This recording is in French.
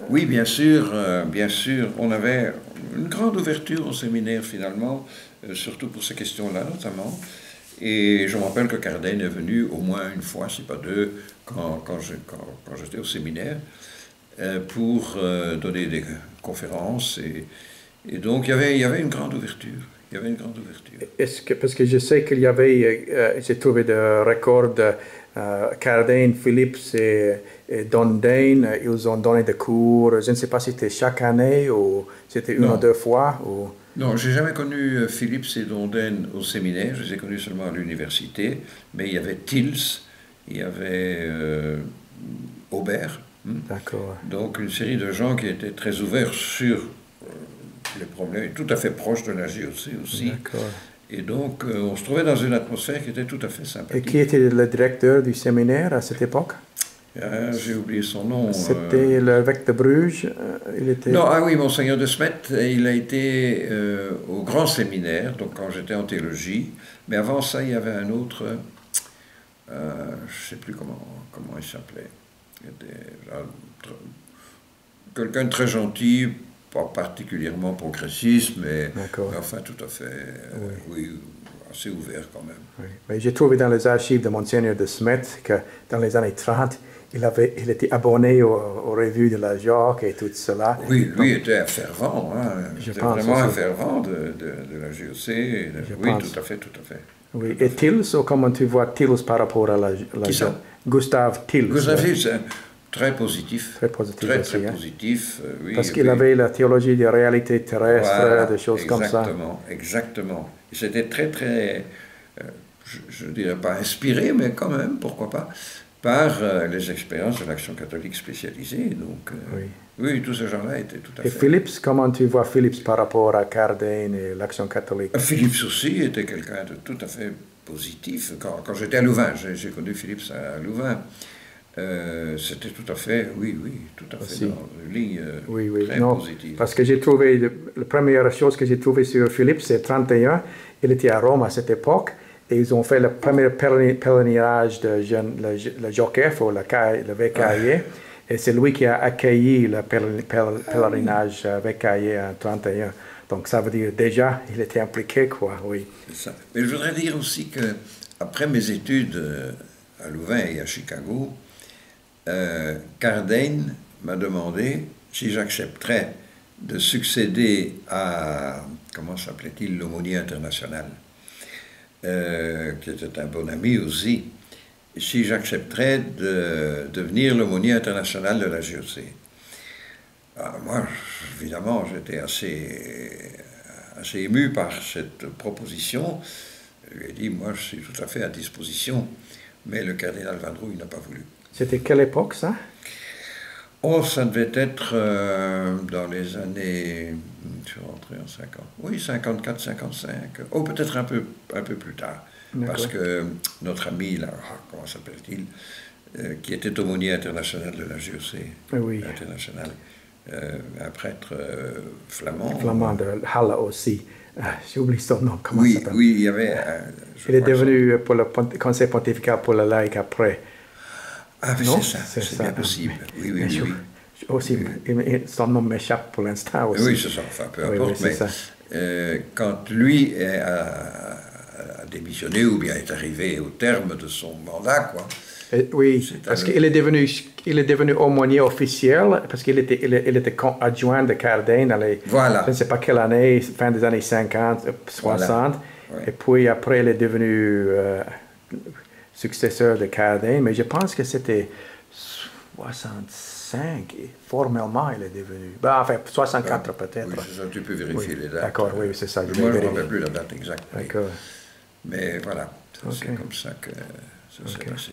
Oui, bien sûr. On avait une grande ouverture au séminaire finalement, surtout pour ces questions-là notamment. Et je me rappelle que Cardin est venu au moins une fois, si pas deux, quand j'étais au séminaire, pour donner des conférences. Et donc il y avait une grande ouverture. Il y avait une grande ouverture. Est-ce que, parce que je sais qu'il y avait, j'ai trouvé des records de Cardin, Phillips et Don Dane, ils ont donné des cours, je ne sais pas si c'était chaque année ou c'était une ou Non, deux fois. Ou... non, j'ai jamais connu Philippe et Donden au séminaire, je les ai connus seulement à l'université, mais il y avait Tils, il y avait Aubert, D'accord, donc une série de gens qui étaient très ouverts sur les problèmes, tout à fait proches de la GOC aussi, d'accord. et donc on se trouvait dans une atmosphère qui était tout à fait Et qui sympathique. était le directeur du séminaire à cette époque? J'ai oublié son nom. C'était l'évêque de Bruges. Il était... Non, ah oui, Monseigneur de Smet, il a été au grand séminaire, donc quand j'étais en théologie, mais avant ça, il y avait un autre, je ne sais plus comment il s'appelait. Quelqu'un de très gentil, pas particulièrement progressiste, mais enfin tout à fait, oui, assez ouvert quand même. Oui. Mais j'ai trouvé dans les archives de Monseigneur de Smet que dans les années 30, il était abonné aux revues de la Jacques et tout cela. Oui, lui était un fervent, hein. C'était vraiment aussi. un fervent de la GOC. Oui, tout à fait, tout à fait. Oui. Et Tils, comment tu vois Tils par rapport à la Jacques? Gustave Tils. Gustave Tils, très positif. Très positif très, aussi. très positif, oui. Parce qu'il avait la théologie des réalités terrestres, voilà, des choses comme ça. Exactement, exactement. Et c'était très, très, je ne dirais pas inspiré, mais quand même, pourquoi pas, par les expériences de l'Action catholique spécialisée. Donc, oui, tous ces gens-là étaient tout à fait... Et Phillips, comment tu vois Phillips par rapport à Cardin et l'Action catholique? Phillips aussi était quelqu'un de tout à fait positif. Quand j'étais à Louvain, j'ai connu Phillips à Louvain. C'était tout à fait, oui, tout à fait dans une ligne très positive. Parce que j'ai trouvé, la première chose que j'ai trouvée sur Philippe, c'est 31, il était à Rome à cette époque, et ils ont fait le premier pèlerinage de le JOCF, ou le VKI, et c'est lui qui a accueilli le pèlerinage VKI en 31. Donc ça veut dire déjà, il était impliqué, quoi, oui. C'est ça. Mais je voudrais dire aussi que, après mes études à Louvain et à Chicago, Cardin m'a demandé si j'accepterais de succéder à, comment s'appelait-il, l'aumônier international, qui était un bon ami aussi, si j'accepterais de devenir l'aumônier international de la GOC. Alors moi, évidemment, j'étais assez ému par cette proposition. Je lui ai dit, moi, je suis tout à fait à disposition, mais le cardinal Vandrouille n'a pas voulu. C'était quelle époque, ça? Oh, ça devait être dans les années, je suis rentré en 50, oui, 54, 55, oh, peut-être un peu plus tard, parce que notre ami, là, comment s'appelle-t-il, qui était aumônier international de la GOC, international, un prêtre flamand. Flamand de Halle aussi. J'ai oublié son nom, comment ça s'appelle? Oui, il y avait... il est devenu pour le conseil pontifical pour la laïque après. Ah, c'est ça, c'est bien possible. Oui. Aussi, son nom m'échappe pour l'instant aussi. Oui, c'est ça, enfin, peu importe, mais quand lui a démissionné ou bien est arrivé au terme de son mandat, quoi. Oui, parce qu'il est devenu aumônier officiel, parce qu'il était adjoint de Cardin dans les, je ne sais pas quelle année, fin des années 50, 60, et puis après il est devenu successeur de Cardin, mais je pense que c'était 65, et formellement il est devenu, enfin 64 peut-être. Oui, c'est ça, tu peux vérifier les dates. D'accord, oui, c'est ça. Moi, je ne me rappelle plus la date exacte. D'accord. Mais voilà, c'est comme ça que ça s'est passé.